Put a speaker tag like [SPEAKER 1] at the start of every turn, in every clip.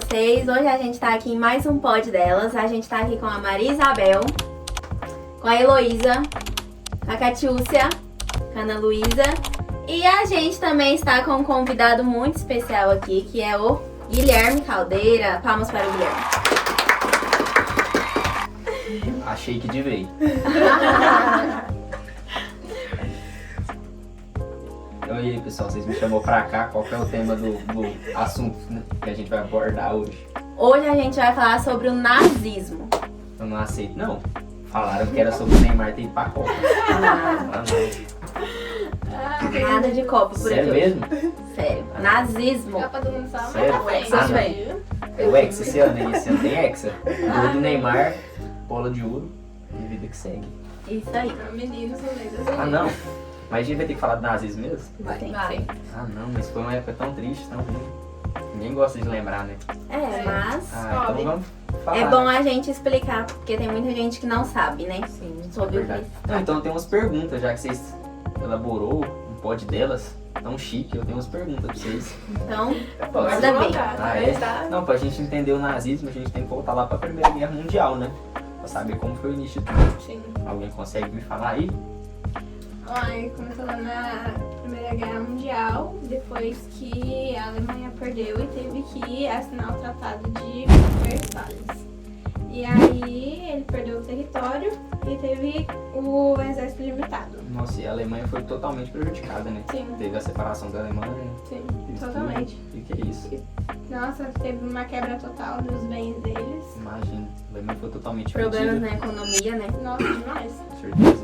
[SPEAKER 1] vocês? Hoje a gente tá aqui em mais um pod delas. A gente tá aqui com a Maria Isabel, com a Heloísa, com a Catiúcia, com a Ana Luísa. E a gente também está com um convidado muito especial aqui, que é o Guilherme Caldeira. Palmas para o Guilherme.
[SPEAKER 2] Achei que de veio. E aí, pessoal, vocês me chamou pra cá, qual que é o tema do assunto, né, que a gente vai abordar hoje?
[SPEAKER 1] Hoje a gente vai falar sobre o nazismo.
[SPEAKER 2] Eu não aceito, não. Falaram que era sobre o Neymar ter ido pra Copa. Ah, não.
[SPEAKER 1] Nada de Copa por
[SPEAKER 2] Sério
[SPEAKER 1] aqui.
[SPEAKER 2] mesmo?
[SPEAKER 1] Sério. Nazismo.
[SPEAKER 3] Copa do Mundo só
[SPEAKER 2] Sério?
[SPEAKER 3] na frente.
[SPEAKER 2] Ah, não.
[SPEAKER 1] Bem.
[SPEAKER 2] É o Hexa esse ano, hein? Esse ano tem Hexa. Gol do Neymar, bola de ouro e vida que segue.
[SPEAKER 1] Isso aí.
[SPEAKER 3] Meninos são lendas.
[SPEAKER 2] Ah, não. Mas a gente vai ter que falar do nazismo mesmo?
[SPEAKER 1] Vai.
[SPEAKER 2] Ah, não, mas foi uma época tão triste, tão ruim. Ninguém gosta de lembrar, né?
[SPEAKER 1] É, mas
[SPEAKER 2] Ah, então vamos falar.
[SPEAKER 1] é bom a gente explicar, porque tem muita gente que não sabe, né?
[SPEAKER 4] Sim.
[SPEAKER 1] Sobre o
[SPEAKER 2] Verdade.
[SPEAKER 1] que.
[SPEAKER 2] Não, então tem umas perguntas, já que vocês elaborou um pod delas, tão chique, eu tenho umas perguntas pra vocês.
[SPEAKER 1] Então,
[SPEAKER 3] Pode
[SPEAKER 1] manda bem.
[SPEAKER 3] voltar,
[SPEAKER 2] Ah,
[SPEAKER 3] né?
[SPEAKER 2] é?
[SPEAKER 3] Tá?
[SPEAKER 2] Não, pra gente entender o nazismo, a gente tem que voltar lá pra Primeira Guerra Mundial, né? Pra saber como foi o início de tudo.
[SPEAKER 3] Sim.
[SPEAKER 2] Alguém consegue me falar aí?
[SPEAKER 3] Ai, começou lá na Primeira Guerra Mundial, depois que a Alemanha perdeu e teve que assinar o Tratado de Versalhes. E aí ele perdeu o território e teve o exército limitado.
[SPEAKER 2] Nossa, e a Alemanha foi totalmente prejudicada, né?
[SPEAKER 3] Sim,
[SPEAKER 2] Teve a separação da Alemanha.
[SPEAKER 3] sim,
[SPEAKER 2] teve
[SPEAKER 3] totalmente.
[SPEAKER 2] tudo. E que é isso?
[SPEAKER 3] Nossa, teve uma quebra total dos bens deles.
[SPEAKER 2] Imagina, a Alemanha foi totalmente
[SPEAKER 1] Problemas
[SPEAKER 2] perdida.
[SPEAKER 1] na economia, né?
[SPEAKER 3] Nossa, demais.
[SPEAKER 2] Com certeza.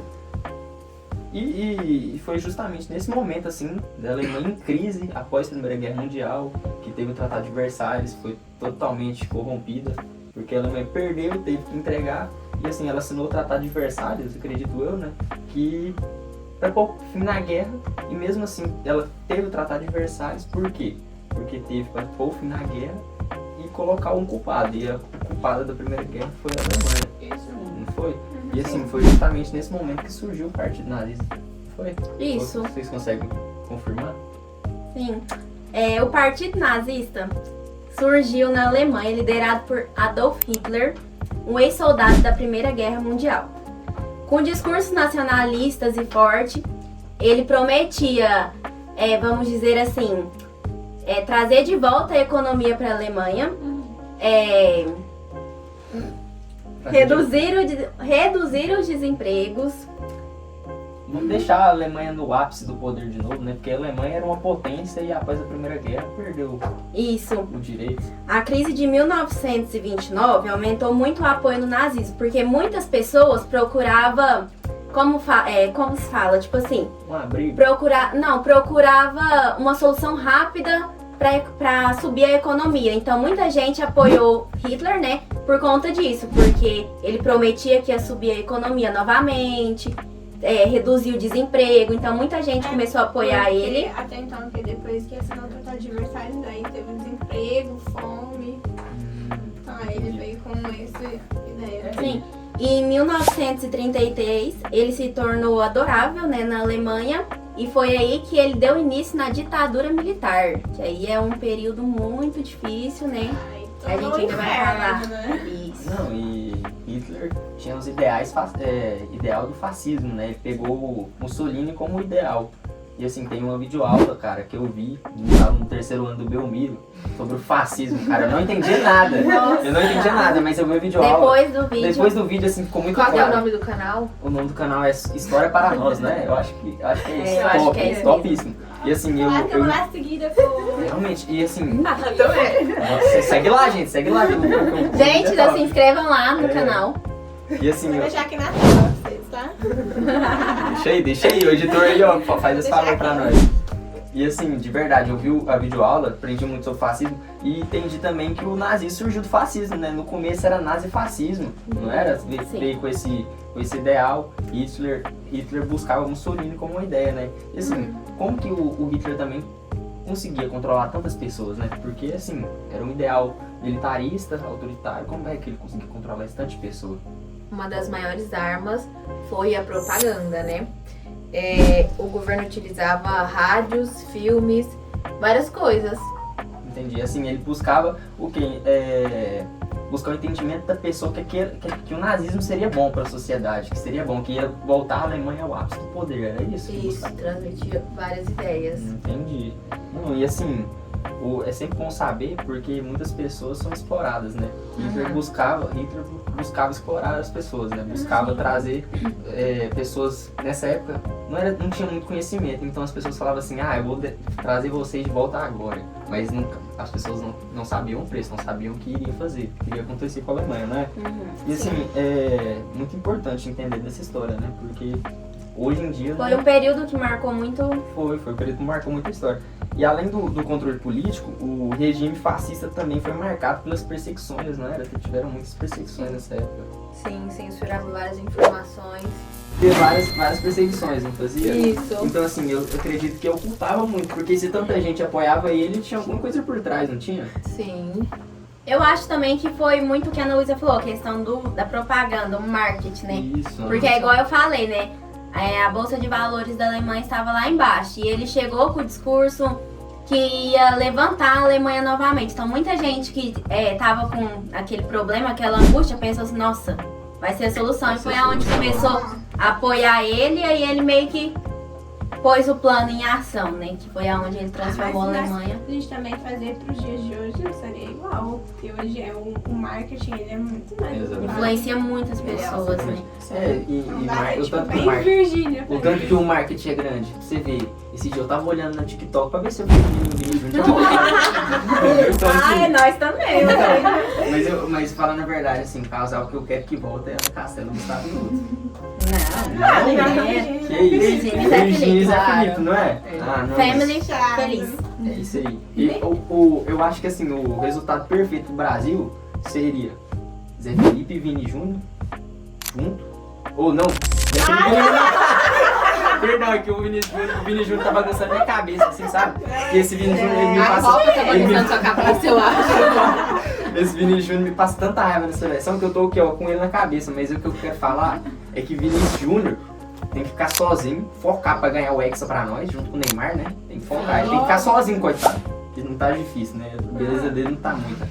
[SPEAKER 2] E foi justamente nesse momento, assim, da Alemanha em crise, após a Primeira Guerra Mundial, que teve o Tratado de Versalhes, foi totalmente corrompida, porque a Alemanha perdeu, teve que entregar, e assim, ela assinou o Tratado de Versalhes, acredito eu, né, que para pôr fim na guerra, e mesmo assim, ela teve o Tratado de Versalhes, por quê? Porque teve para pôr fim na guerra e colocar um culpado, e a culpada da Primeira Guerra foi a Alemanha,
[SPEAKER 3] Isso.
[SPEAKER 2] não foi? E assim, foi justamente nesse momento que surgiu o Partido Nazista. Foi?
[SPEAKER 1] Isso.
[SPEAKER 2] Vocês conseguem confirmar?
[SPEAKER 1] Sim. O Partido Nazista surgiu na Alemanha, liderado por Adolf Hitler, um ex-soldado da Primeira Guerra Mundial. Com discursos nacionalistas e forte, ele prometia, vamos dizer assim, trazer de volta a economia para a Alemanha, reduzir os desempregos.
[SPEAKER 2] Vamos deixar a Alemanha no ápice do poder de novo, né? Porque a Alemanha era uma potência e após a Primeira Guerra perdeu
[SPEAKER 1] Isso.
[SPEAKER 2] o direito.
[SPEAKER 1] A crise de 1929 aumentou muito o apoio no nazismo, porque muitas pessoas procuravam, como se fala, tipo assim,
[SPEAKER 2] Uma briga.
[SPEAKER 1] procurava uma solução rápida para subir a economia. Então muita gente apoiou Hitler, né, por conta disso, porque ele prometia que ia subir a economia novamente, reduzir o desemprego. Então muita gente começou a apoiar
[SPEAKER 3] Porque
[SPEAKER 1] ele.
[SPEAKER 3] Até então, porque depois que assinou o Tratado de Versalhes, daí teve desemprego, fome. Então aí ele veio com essa ideia.
[SPEAKER 1] Sim. Em 1933, ele se tornou adorável, né, na Alemanha, e foi aí que ele deu início na ditadura militar, que aí é um período muito difícil, né?
[SPEAKER 3] Ai,
[SPEAKER 1] A gente ainda vai falar.
[SPEAKER 3] né?
[SPEAKER 1] Isso.
[SPEAKER 2] Não, e Hitler tinha os ideais, ideal do fascismo, né? Ele pegou o Mussolini como ideal. E assim, tem uma videoaula, cara, que eu vi no terceiro ano do Belmiro sobre o fascismo, cara. Eu não entendi nada.
[SPEAKER 1] Nossa.
[SPEAKER 2] Eu não entendi nada, mas eu vi a videoaula.
[SPEAKER 1] Depois do vídeo,
[SPEAKER 2] assim, ficou muito
[SPEAKER 4] Qual que é o
[SPEAKER 2] claro.
[SPEAKER 4] nome do canal?
[SPEAKER 2] O nome do canal é História para Nós, né? Eu acho que é isso.
[SPEAKER 1] eu acho que é isso
[SPEAKER 2] Topíssimo. E assim, eu
[SPEAKER 3] Lá seguida com...
[SPEAKER 2] realmente, e assim,
[SPEAKER 4] Também.
[SPEAKER 2] nossa, segue lá, gente, segue lá.
[SPEAKER 1] gente, se inscrevam lá no canal.
[SPEAKER 2] E assim,
[SPEAKER 3] Vou
[SPEAKER 2] eu,
[SPEAKER 3] deixar aqui na tela pra vocês, tá?
[SPEAKER 2] deixa aí, o editor aí, ó, faz esse favor pra nós. E assim, de verdade, eu vi a videoaula, aprendi muito sobre fascismo e entendi também que o nazismo surgiu do fascismo, né? No começo era nazifascismo, não era? Veio com esse ideal, Hitler buscava Mussolini como uma ideia, né? E assim, como que o Hitler também conseguia controlar tantas pessoas, né? Porque assim, era um ideal militarista, autoritário, como é que ele conseguia controlar esse tanto de pessoa?
[SPEAKER 4] Uma das maiores armas foi a propaganda, né? O governo utilizava rádios, filmes, várias coisas
[SPEAKER 2] Entendi. Assim, ele buscava o quê? Buscar o entendimento da pessoa que o nazismo seria bom para a sociedade, que seria bom, que ia voltar a Alemanha ao ápice do poder. Era isso que
[SPEAKER 4] Isso,
[SPEAKER 2] buscava.
[SPEAKER 4] transmitia várias ideias.
[SPEAKER 2] Entendi. Não, e assim, é sempre bom saber porque muitas pessoas são exploradas, né? Hitler buscava explorar as pessoas, né? Buscava trazer pessoas, nessa época, não tinha muito conhecimento, então as pessoas falavam assim, eu vou trazer vocês de volta agora. Mas as pessoas não sabiam o preço, não sabiam o que iria fazer, o que iria acontecer com a Alemanha, né? E assim, é muito importante entender dessa história, né? Porque hoje em dia...
[SPEAKER 1] Foi um período que marcou muito.
[SPEAKER 2] Foi um período que marcou muita história. E além do controle político, o regime fascista também foi marcado pelas perseguições, não era? Tiveram muitas perseguições nessa época.
[SPEAKER 4] Sim, censurava várias informações.
[SPEAKER 2] Teve várias perseguições, não fazia?
[SPEAKER 4] Isso.
[SPEAKER 2] Então assim, eu acredito que ocultava muito, porque se tanta gente apoiava ele, tinha alguma coisa por trás, não tinha?
[SPEAKER 4] Sim.
[SPEAKER 1] Eu acho também que foi muito o que a Ana Luísa falou, a questão da propaganda, o marketing, né?
[SPEAKER 2] Isso.
[SPEAKER 1] Porque é igual eu falei, né? A Bolsa de Valores da Alemanha estava lá embaixo e ele chegou com o discurso que ia levantar a Alemanha novamente. Então muita gente que tava com aquele problema, aquela angústia, pensou assim, nossa, vai ser a solução. E foi aonde começou a apoiar ele e aí ele meio que pôs o plano em ação, né? Que foi aonde ele transformou a Alemanha.
[SPEAKER 3] A gente também fazer para os dias de hoje não seria igual, porque hoje o marketing ele é muito mais
[SPEAKER 2] Exatamente.
[SPEAKER 1] Influencia muitas pessoas, né?
[SPEAKER 2] O tanto que o
[SPEAKER 3] bem
[SPEAKER 2] marketing...
[SPEAKER 3] Virgínia.
[SPEAKER 2] O tanto que o marketing é grande. Você vê, esse dia eu tava olhando no TikTok pra ver se eu vi um vídeo. Então, assim,
[SPEAKER 1] nós também.
[SPEAKER 2] mas falando a verdade, assim, o casal que eu quero que volta é a Castelo Gustavo Nunes.
[SPEAKER 1] Não,
[SPEAKER 2] Que isso?
[SPEAKER 1] Virgínia e Zé Felipe,
[SPEAKER 2] Virgínia e Zé
[SPEAKER 4] claro.
[SPEAKER 2] Felipe, não é? Não,
[SPEAKER 1] Family
[SPEAKER 3] Chato.
[SPEAKER 1] feliz.
[SPEAKER 2] É isso aí. E eu acho que assim, o resultado perfeito do Brasil seria Zé Felipe e Vini Júnior junto. Ou não, Zé Felipe e Vini... Perdão, é que o Vini Júnior tá bagunçando minha cabeça, assim, sabe? E esse Vini Júnior ele me
[SPEAKER 4] A
[SPEAKER 2] passa...
[SPEAKER 4] Copa tá
[SPEAKER 2] ele me-
[SPEAKER 4] bagunçando sua cabeça, eu acho.
[SPEAKER 2] Esse Vini Júnior me passa tanta raiva nessa versão que eu tô aqui, ó, com ele na cabeça. Mas o que eu quero falar é que Vinícius Júnior tem que ficar sozinho, focar pra ganhar o Hexa pra nós, junto com o Neymar, né? Tem que focar, ele tem que ficar sozinho, coitado. Porque não tá difícil, né? A beleza dele não tá muita.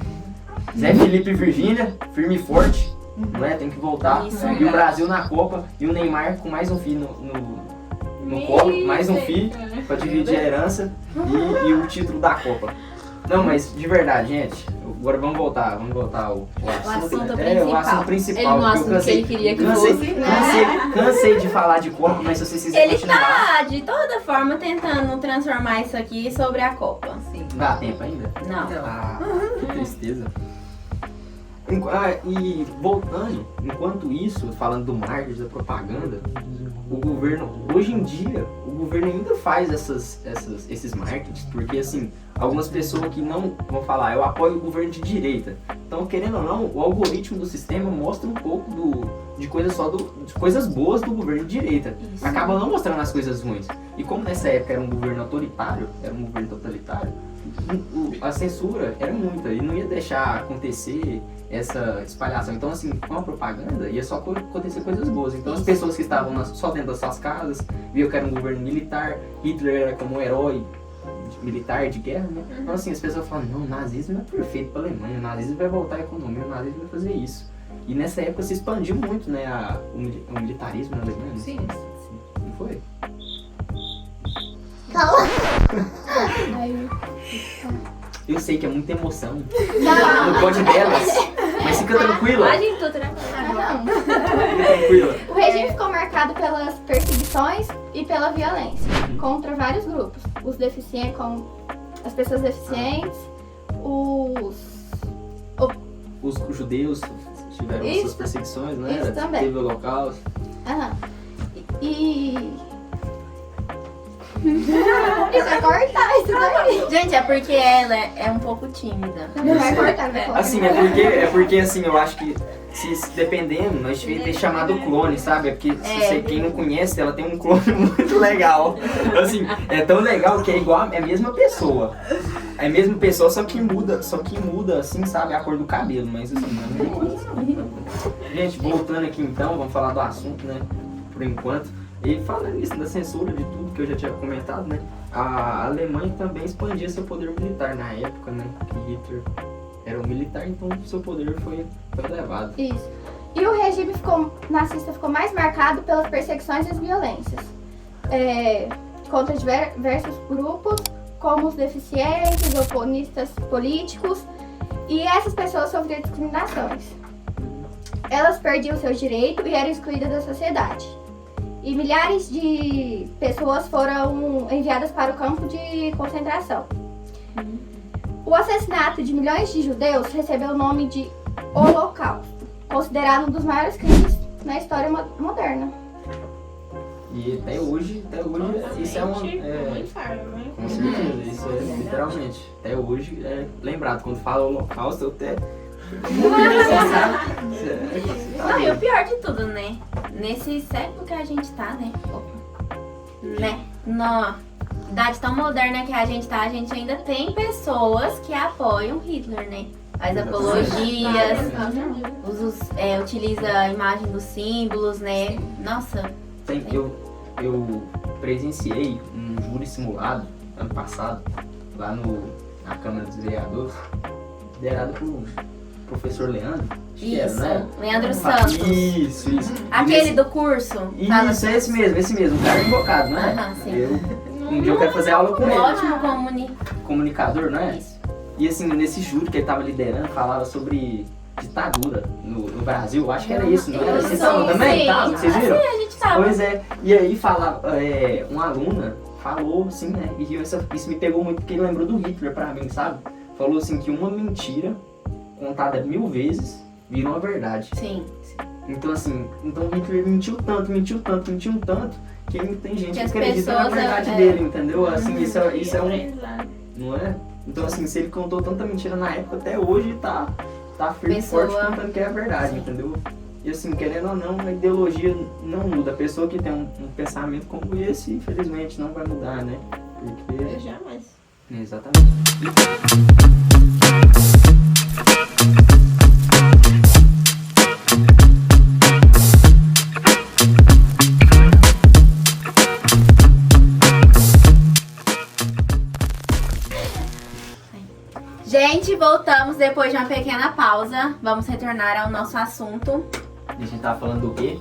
[SPEAKER 2] Zé Felipe e Virgínia, firme e forte, não é? Tem que voltar.
[SPEAKER 1] Isso,
[SPEAKER 2] E o Brasil na Copa, e o Neymar com mais um filho no colo, mais um filho pra dividir a herança e o título da Copa. Não, mas de verdade, gente, agora vamos voltar ao
[SPEAKER 1] assunto
[SPEAKER 2] o assunto principal.
[SPEAKER 4] Ele no
[SPEAKER 2] porque eu
[SPEAKER 4] assunto que ele queria que fosse.
[SPEAKER 2] cansei de falar de Copa, mas se vocês quiserem
[SPEAKER 1] Ele
[SPEAKER 2] continuar,
[SPEAKER 1] tá, de toda forma, tentando transformar isso aqui sobre a Copa.
[SPEAKER 4] Sim.
[SPEAKER 2] dá tempo ainda?
[SPEAKER 1] Não.
[SPEAKER 2] Ah, que tristeza. E voltando, enquanto isso, falando do marketing, da propaganda, o governo, hoje em dia, o governo ainda faz esses marketings, porque assim, algumas pessoas que não vão falar, eu apoio o governo de direita. Então, querendo ou não, o algoritmo do sistema mostra um pouco de coisas boas do governo de direita.
[SPEAKER 1] Isso.
[SPEAKER 2] Acaba não mostrando as coisas ruins. E como nessa época era um governo autoritário, era um governo totalitário, a censura era muita e não ia deixar acontecer essa espalhação. Então, assim, com a propaganda ia só acontecer coisas boas. Então, as pessoas que estavam só dentro das suas casas viam que era um governo militar, Hitler era como um herói militar de guerra, né? Então, assim, as pessoas falam, não, o nazismo é perfeito para a Alemanha, o nazismo vai voltar à economia, o nazismo vai fazer isso. E nessa época se expandiu muito, né, o militarismo na Alemanha. Né?
[SPEAKER 4] Sim.
[SPEAKER 2] Não foi? Eu sei que é muita emoção. Não pode delas. Mas fica tranquila.
[SPEAKER 1] A gente tô tranquila.
[SPEAKER 2] Fica tranquila.
[SPEAKER 5] O regime ficou marcado pelas perseguições e pela violência contra vários grupos. Os deficientes, como as pessoas deficientes,
[SPEAKER 2] Os judeus tiveram
[SPEAKER 5] Isso.
[SPEAKER 2] suas perseguições, não
[SPEAKER 5] Isso
[SPEAKER 2] era?
[SPEAKER 5] também.
[SPEAKER 2] Teve o Holocausto.
[SPEAKER 5] E isso vai cortar isso daí.
[SPEAKER 1] Gente, é porque ela é um pouco tímida.
[SPEAKER 5] Não vai cortar, vai colocar.
[SPEAKER 2] Assim, é porque assim, eu acho que se dependendo, nós devíamos ter chamado clone, sabe? É porque quem não conhece, ela tem um clone muito legal. Assim, é tão legal que é igual, é a mesma pessoa. É a mesma pessoa, só que muda, assim, sabe, a cor do cabelo, mas assim, não é a mesma coisa. Gente, voltando aqui então, vamos falar do assunto, né? Por enquanto. E falando isso da censura, de tudo que eu já tinha comentado, né? a Alemanha também expandia seu poder militar na época, né? Que Hitler era um militar, então seu poder foi elevado.
[SPEAKER 5] Isso. E o regime nazista ficou mais marcado pelas perseguições e as violências contra diversos grupos, como os deficientes, opositores políticos, e essas pessoas sofriam discriminações. Elas perdiam seus direitos e eram excluídas da sociedade. E milhares de pessoas foram enviadas para o campo de concentração. O assassinato de milhões de judeus recebeu o nome de Holocausto, considerado um dos maiores crimes na história moderna.
[SPEAKER 2] E até hoje isso é uma...
[SPEAKER 3] Muito fácil, né?
[SPEAKER 2] Com certeza, isso é literalmente. Até hoje é lembrado. Quando fala Holocausto, eu até...
[SPEAKER 1] Não, e o pior de tudo, né? Nesse século que a gente tá, né? Na idade tão moderna que a gente tá, a gente ainda tem pessoas que apoiam Hitler, né? As apologias, utiliza a imagem dos símbolos, né? Nossa.
[SPEAKER 2] Eu presenciei um júri simulado ano passado, lá na Câmara dos Vereadores, liderado por professor Leandro.
[SPEAKER 1] Isso,
[SPEAKER 2] né?
[SPEAKER 1] Leandro Santos.
[SPEAKER 2] Isso.
[SPEAKER 1] Aquele do curso?
[SPEAKER 2] Isso, é esse mesmo, o cara invocado, não é?
[SPEAKER 1] Aham, sim.
[SPEAKER 2] Um dia eu quero fazer aula com ele.
[SPEAKER 1] Ótimo
[SPEAKER 2] Comunicador, não é?
[SPEAKER 1] Isso.
[SPEAKER 2] E assim, nesse júri que ele tava liderando, falava sobre ditadura no Brasil. Eu acho que era isso, não era? Vocês estavam também?
[SPEAKER 1] Sim.
[SPEAKER 2] Tá? Vocês viram?
[SPEAKER 1] Sim, a gente tava.
[SPEAKER 2] Pois é. E aí uma aluna falou assim, né? E isso me pegou muito porque lembrou do Hitler pra mim, sabe? Falou assim que uma mentira contada 1000 vezes virou uma verdade.
[SPEAKER 1] Sim.
[SPEAKER 2] Então assim, Hitler mentiu tanto, que tem gente que
[SPEAKER 1] as
[SPEAKER 2] acredita na
[SPEAKER 1] pessoas,
[SPEAKER 2] verdade dele, entendeu? Assim, isso é um... Não é? Então assim, se ele contou tanta mentira na época, até hoje tá firme e forte contando que é a verdade, entendeu? E assim, querendo ou não, a ideologia não muda. A pessoa que tem um pensamento como esse, infelizmente, não vai mudar, né? Porque...
[SPEAKER 3] Jamais.
[SPEAKER 2] Exatamente.
[SPEAKER 1] Gente, voltamos depois de uma pequena pausa. Vamos retornar ao nosso assunto.
[SPEAKER 2] A gente tava falando do quê?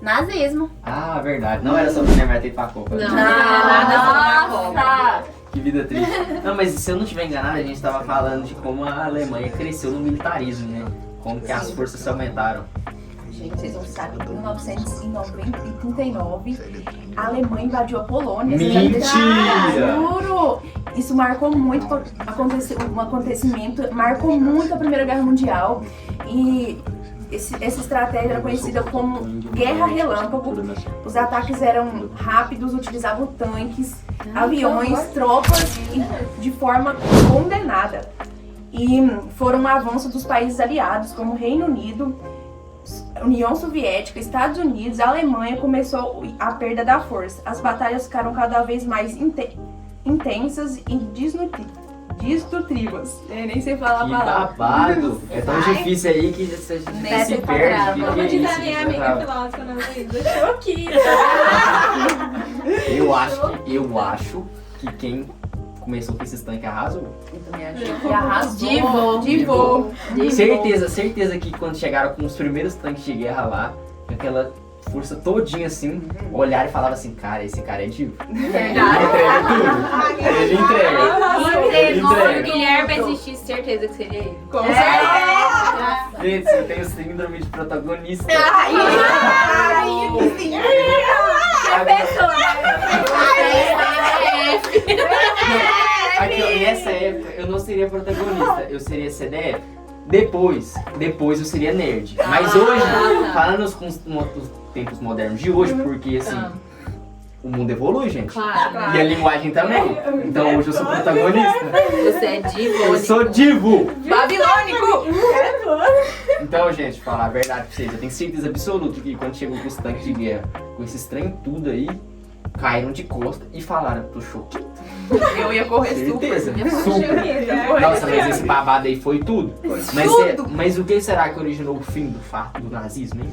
[SPEAKER 1] Nazismo.
[SPEAKER 2] Ah, verdade. Não era sobre o Neymar ter ido pra Copa.
[SPEAKER 4] Não, nada sobre
[SPEAKER 1] Nossa!
[SPEAKER 2] Que vida triste. Não, mas se eu não estiver enganado, a gente tava falando de como a Alemanha cresceu no militarismo, né? Como que as forças se aumentaram.
[SPEAKER 6] Gente, vocês não sabem que em 1939 a Alemanha invadiu a Polônia.
[SPEAKER 2] Mentira!
[SPEAKER 6] Juro! Isso marcou muito um acontecimento, marcou muito a Primeira Guerra Mundial. E essa estratégia era conhecida como Guerra Relâmpago. Os ataques eram rápidos, utilizavam tanques, aviões, tropas de forma condenada. E foram um avanço dos países aliados, como Reino Unido, União Soviética, Estados Unidos. A Alemanha começou a perda da força. As batalhas ficaram cada vez mais intensas e destrutivas. Nem sei falar
[SPEAKER 2] Que
[SPEAKER 6] a palavra.
[SPEAKER 2] babado! É tão difícil aí que você
[SPEAKER 1] Nem
[SPEAKER 2] se
[SPEAKER 1] sei
[SPEAKER 2] perde.
[SPEAKER 1] falar.
[SPEAKER 2] Que
[SPEAKER 3] Vamos
[SPEAKER 2] é
[SPEAKER 3] de
[SPEAKER 2] isso?
[SPEAKER 3] minha amiga filósofa na vida. Tô aqui.
[SPEAKER 2] Eu acho que quem começou com esses tanques arrasou.
[SPEAKER 4] Eu também achei.
[SPEAKER 6] E arrasou. Divou.
[SPEAKER 2] Certeza que quando chegaram com os primeiros tanques de guerra lá, aquela força todinha assim, olharam e falavam assim, cara, esse cara é divo.
[SPEAKER 1] Verdade.
[SPEAKER 2] Ele entrega.
[SPEAKER 4] Entregou
[SPEAKER 2] Entrega.
[SPEAKER 4] o Guilherme existir, certeza que seria ele.
[SPEAKER 6] Com certeza.
[SPEAKER 2] Gente, eu tenho síndrome de protagonista. Aqui, ó, nessa época eu não seria protagonista, eu seria CDF. Depois eu seria nerd. Mas hoje, falando com os tempos modernos de hoje, porque assim, o mundo evolui, gente.
[SPEAKER 4] Claro.
[SPEAKER 2] E a linguagem também. Então hoje eu sou protagonista.
[SPEAKER 4] Você é divo.
[SPEAKER 2] Eu sou divo!
[SPEAKER 4] Babilônico!
[SPEAKER 2] Então, gente, falar a verdade pra vocês, eu tenho certeza absoluta que quando chegou com os tanques de guerra, com esses trem tudo aí, caíram de costa e falaram, tô choquito.
[SPEAKER 6] Eu ia correr
[SPEAKER 2] Certeza?
[SPEAKER 6] super.
[SPEAKER 2] Nossa, mas esse babado aí foi tudo. Mas o que será que originou o fim do nazismo, hein?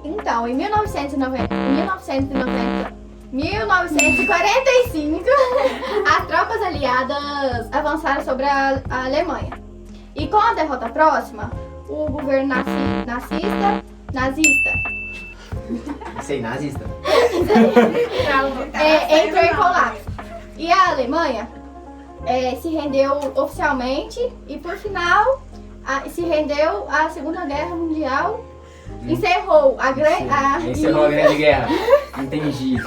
[SPEAKER 5] Então, em 1990, 1945, as tropas aliadas avançaram sobre a Alemanha. E com a derrota próxima, o governo nazista
[SPEAKER 2] Sei, nazista.
[SPEAKER 5] entrou em colapso. E a Alemanha se rendeu oficialmente e, por final, se rendeu à Segunda Guerra Mundial. Encerrou a Grande
[SPEAKER 2] Guerra. Entendi.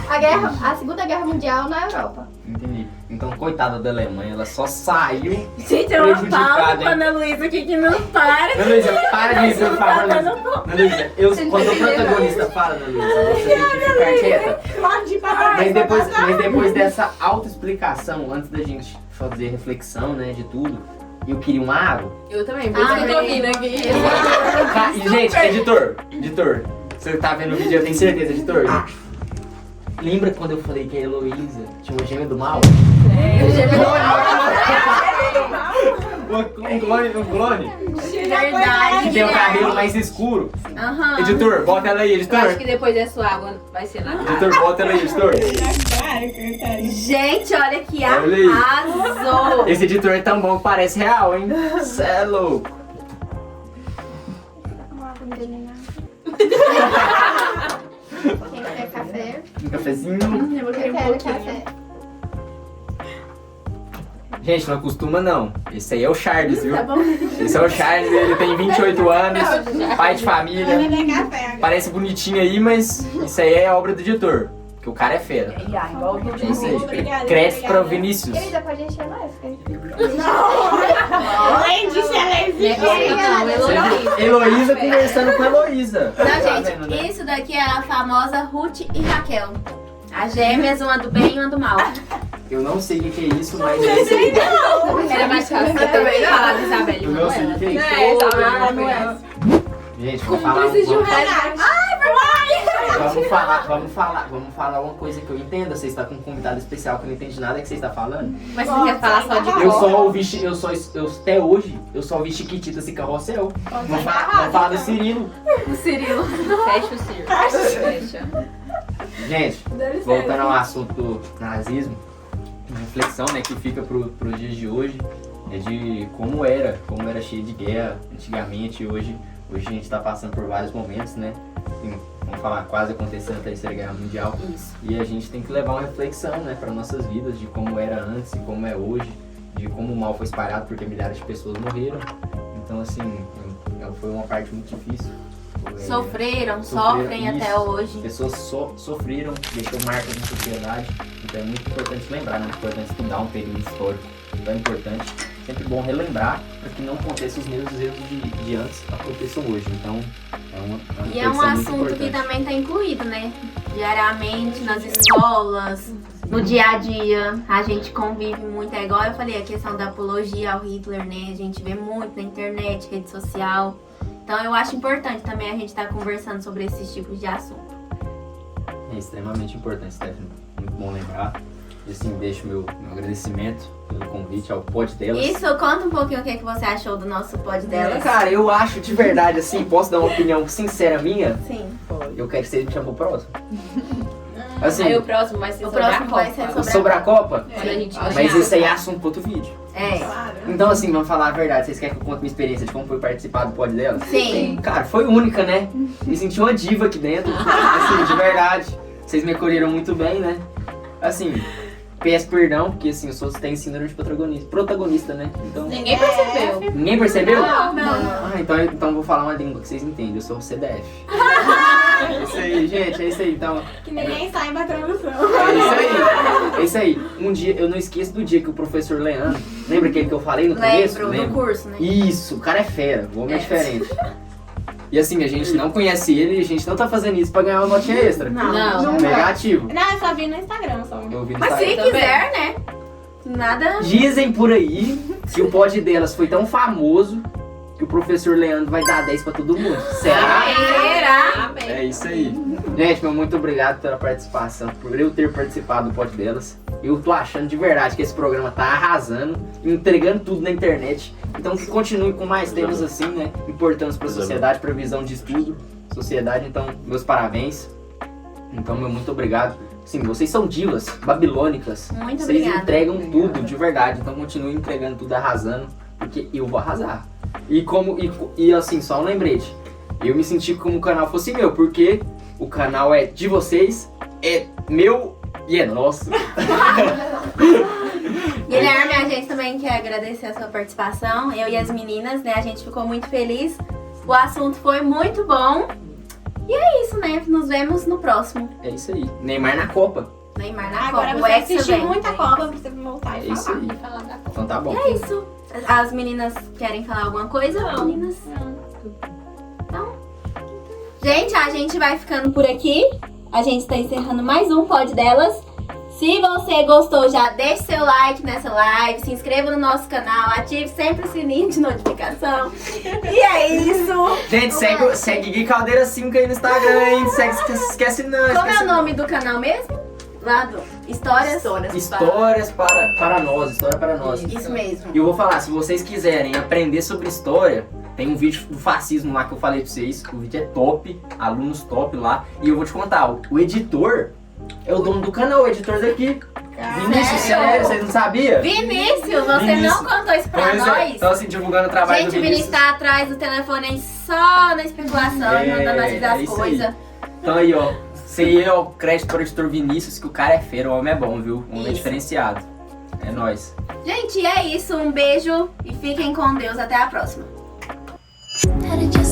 [SPEAKER 5] a Segunda Guerra Mundial na Europa.
[SPEAKER 2] Entendi. Então, coitada da Alemanha, ela só saiu.
[SPEAKER 1] Gente, é uma pausa
[SPEAKER 2] Prejudicada,
[SPEAKER 1] com a Ana Luísa aqui que não para.
[SPEAKER 2] Ana Luísa, para disso, por favor. Ana Luísa, quando o protagonista fala, Ana Luísa, você tem que ficar quieta. Mas depois dessa autoexplicação, antes da gente fazer reflexão, né, de tudo, eu queria uma água.
[SPEAKER 4] Eu também, por isso que eu tô rindo aqui.
[SPEAKER 2] E, gente, editor, você tá vendo o vídeo, eu tenho certeza, editor. Lembra quando eu falei que a Heloísa tinha uma gêmea do mal? Um clone.
[SPEAKER 1] Verdade.
[SPEAKER 2] Que tem o cabelo mais escuro.
[SPEAKER 1] Aham.
[SPEAKER 2] Editor, bota ela aí,
[SPEAKER 4] Eu acho
[SPEAKER 2] editor.
[SPEAKER 4] que depois dessa água vai ser nada.
[SPEAKER 2] Editor, bota ela aí, editor.
[SPEAKER 1] Gente, olha que
[SPEAKER 2] Olha aí.
[SPEAKER 1] arrasou.
[SPEAKER 2] Esse editor é tão bom que parece real, hein? Cê é louco.
[SPEAKER 5] Quem quer café?
[SPEAKER 2] Um cafezinho.
[SPEAKER 5] Eu quero café.
[SPEAKER 2] Gente, não acostuma não. Esse aí é o Charles, viu? Esse é o Charles, ele tem 28 anos, pai de família. Parece bonitinho aí, mas isso aí é obra do editor. Porque o cara é fera. É isso aí. Crédito para o Vinícius.
[SPEAKER 5] Querida, pode encher mais?
[SPEAKER 3] Além disso, ela existe.
[SPEAKER 2] Heloísa conversando com a Heloísa.
[SPEAKER 1] Não,
[SPEAKER 2] Tá
[SPEAKER 1] gente,
[SPEAKER 2] vendo, né?
[SPEAKER 1] isso daqui é a famosa Ruth e Raquel. As gêmeas, uma do bem e uma do mal.
[SPEAKER 2] Eu não sei o que é isso, mas é isso aí.
[SPEAKER 4] Era mais fácil. Eu também não. A Isabelle,
[SPEAKER 2] Eu não sei o que é isso. Gente, vamos falar uma coisa que eu entenda. Você está com um convidado especial que não entende nada que você está falando.
[SPEAKER 4] Mas você quer falar só de
[SPEAKER 2] Até hoje, eu só vi Chiquititas e Carrossel. Vamos falar do Cirilo.
[SPEAKER 1] O Cirilo.
[SPEAKER 4] Fecha o circo. Fecha.
[SPEAKER 2] Gente, voltando ao assunto do nazismo, uma reflexão, né, que fica pro dias de hoje é de como era cheio de guerra antigamente. Hoje a gente está passando por vários momentos, né? Vamos falar, quase acontecendo a Terceira Guerra Mundial.
[SPEAKER 1] Isso.
[SPEAKER 2] E a gente tem que levar uma reflexão, né, para nossas vidas, de como era antes e como é hoje, de como o mal foi espalhado porque milhares de pessoas morreram. Então, assim, foi uma parte muito difícil.
[SPEAKER 1] Sofrem
[SPEAKER 2] isso.
[SPEAKER 1] até hoje.
[SPEAKER 2] As pessoas sofreram, deixou marcas na sociedade. Então é muito importante lembrar, muito importante estudar um período histórico. Então é importante, sempre bom relembrar para que não aconteçam os mesmos erros de antes aconteçam hoje. Então é uma
[SPEAKER 1] E é um
[SPEAKER 2] reflexão muito
[SPEAKER 1] assunto que
[SPEAKER 2] importante.
[SPEAKER 1] também está incluído, né? Diariamente, nas escolas, no dia a dia. A gente convive muito. É igual eu falei, a questão da apologia ao Hitler, né? A gente vê muito na internet, rede social. Então eu acho importante também a gente estar conversando sobre esses tipos de assunto.
[SPEAKER 2] É extremamente importante, Stephanie. Muito bom lembrar. E assim, deixo meu agradecimento pelo convite ao Pod Delas.
[SPEAKER 1] Isso, conta um pouquinho o que você achou do nosso Pod Delas.
[SPEAKER 2] Cara, eu acho de verdade, assim, posso dar uma opinião sincera minha?
[SPEAKER 1] Sim.
[SPEAKER 2] Eu quero que você me chame pro próximo. Assim,
[SPEAKER 4] Aí o próximo vai ser
[SPEAKER 1] O
[SPEAKER 4] sobre a
[SPEAKER 1] próximo vai
[SPEAKER 4] Copa.
[SPEAKER 1] ser
[SPEAKER 2] sobre a Copa?
[SPEAKER 4] Quando a gente
[SPEAKER 2] Mas
[SPEAKER 4] ganhar.
[SPEAKER 2] esse aí é assunto para outro vídeo.
[SPEAKER 1] É.
[SPEAKER 2] Então, assim, vamos falar a verdade. Vocês querem que eu conte minha experiência de como foi participar do Pod Delas?
[SPEAKER 1] Sim.
[SPEAKER 2] Cara, foi única, né? Me senti uma diva aqui dentro. Assim, de verdade. Vocês me acolheram muito bem, né? Assim, peço perdão, porque assim, eu tenho síndrome de protagonista, né? Então.
[SPEAKER 4] Ninguém percebeu.
[SPEAKER 2] Ninguém percebeu?
[SPEAKER 4] Não.
[SPEAKER 2] Ah, então vou falar uma língua que vocês entendem. Eu sou o CDF. É isso aí, gente. É isso aí. Então.
[SPEAKER 3] Que ninguém saiba a tradução.
[SPEAKER 2] É isso aí. Um dia, eu não esqueço do dia que o professor Leandro, lembra aquele que eu falei no começo?
[SPEAKER 1] Lembro, no curso, né?
[SPEAKER 2] Isso, o cara é fera, o homem é diferente. E assim, a gente não conhece ele e a gente não tá fazendo isso pra ganhar uma notinha extra.
[SPEAKER 4] Não.
[SPEAKER 2] Negativo.
[SPEAKER 3] Não, eu só vi no Instagram só.
[SPEAKER 2] Eu vi no
[SPEAKER 1] Mas se
[SPEAKER 2] Instagram.
[SPEAKER 1] quiser, né? Nada.
[SPEAKER 2] Dizem por aí que o Pod Delas foi tão famoso que o professor Leandro vai dar 10 pra todo mundo. Será?
[SPEAKER 1] Será?
[SPEAKER 4] Amém.
[SPEAKER 2] É isso aí. Gente, meu muito obrigado pela participação, por eu ter participado do Pod Delas. Eu tô achando de verdade que esse programa tá arrasando, entregando tudo na internet. Então que continue com mais temas assim, né? Importantes pra sociedade, pra visão de estudo, sociedade. Então, meus parabéns. Então, meu muito obrigado. sim, vocês são divas babilônicas.
[SPEAKER 1] Muito
[SPEAKER 2] Vocês
[SPEAKER 1] obrigada.
[SPEAKER 2] entregam tudo, de verdade. Então continuem entregando tudo, arrasando, porque eu vou arrasar. E assim, só um lembrete. Eu me senti como o canal fosse meu, porque o canal é de vocês, é meu e é nosso.
[SPEAKER 1] Guilherme, a gente também quer agradecer a sua participação. Eu e as meninas, né? A gente ficou muito feliz. O assunto foi muito bom. E é isso, né? Nos vemos no próximo.
[SPEAKER 2] É isso aí. Neymar na Copa.
[SPEAKER 1] Neymar na
[SPEAKER 3] Agora
[SPEAKER 1] Copa. O
[SPEAKER 3] você
[SPEAKER 1] Hexa
[SPEAKER 3] assistiu
[SPEAKER 1] vem.
[SPEAKER 3] muita Copa pra você voltar e
[SPEAKER 2] É isso
[SPEAKER 3] falar.
[SPEAKER 2] aí.
[SPEAKER 3] E falar da Copa.
[SPEAKER 2] Então tá bom.
[SPEAKER 1] É isso. As meninas querem falar alguma coisa? Meninas? Gente, a gente vai ficando por aqui. A gente está encerrando mais um Pod Delas. Se você gostou, já deixe seu like nessa live, se inscreva no nosso canal, ative sempre o sininho de notificação. E é isso!
[SPEAKER 2] Gente, segue Gui Caldeira 5 aí no Instagram, hein? Esquece não.
[SPEAKER 1] Como é
[SPEAKER 2] esquece
[SPEAKER 1] o nome do canal mesmo? Lá do Histórias?
[SPEAKER 2] Histórias para nós, história para nós.
[SPEAKER 1] Isso mesmo.
[SPEAKER 2] E eu vou falar, se vocês quiserem aprender sobre história, tem um vídeo do fascismo lá que eu falei pra vocês. O vídeo é top, alunos top lá. E eu vou te contar, o editor é o dono do canal, o editor daqui. Vinícius, sério, vocês não sabiam?
[SPEAKER 1] Vinícius, você
[SPEAKER 2] Vinícius.
[SPEAKER 1] não contou isso pra
[SPEAKER 2] Pois é,
[SPEAKER 1] nós?
[SPEAKER 2] então assim, divulgando o trabalho
[SPEAKER 1] Gente,
[SPEAKER 2] do
[SPEAKER 1] o Vinícius tá atrás do telefone aí só na especulação, mandando nós
[SPEAKER 2] é
[SPEAKER 1] as
[SPEAKER 2] isso
[SPEAKER 1] coisas.
[SPEAKER 2] Então aí, ó, sei ó, crédito para o editor Vinícius, que o cara é feio, o homem é bom, viu? O homem é
[SPEAKER 1] Isso.
[SPEAKER 2] diferenciado. É nóis.
[SPEAKER 1] Gente, é isso. Um beijo e fiquem com Deus. Até a próxima.
[SPEAKER 7] Had it just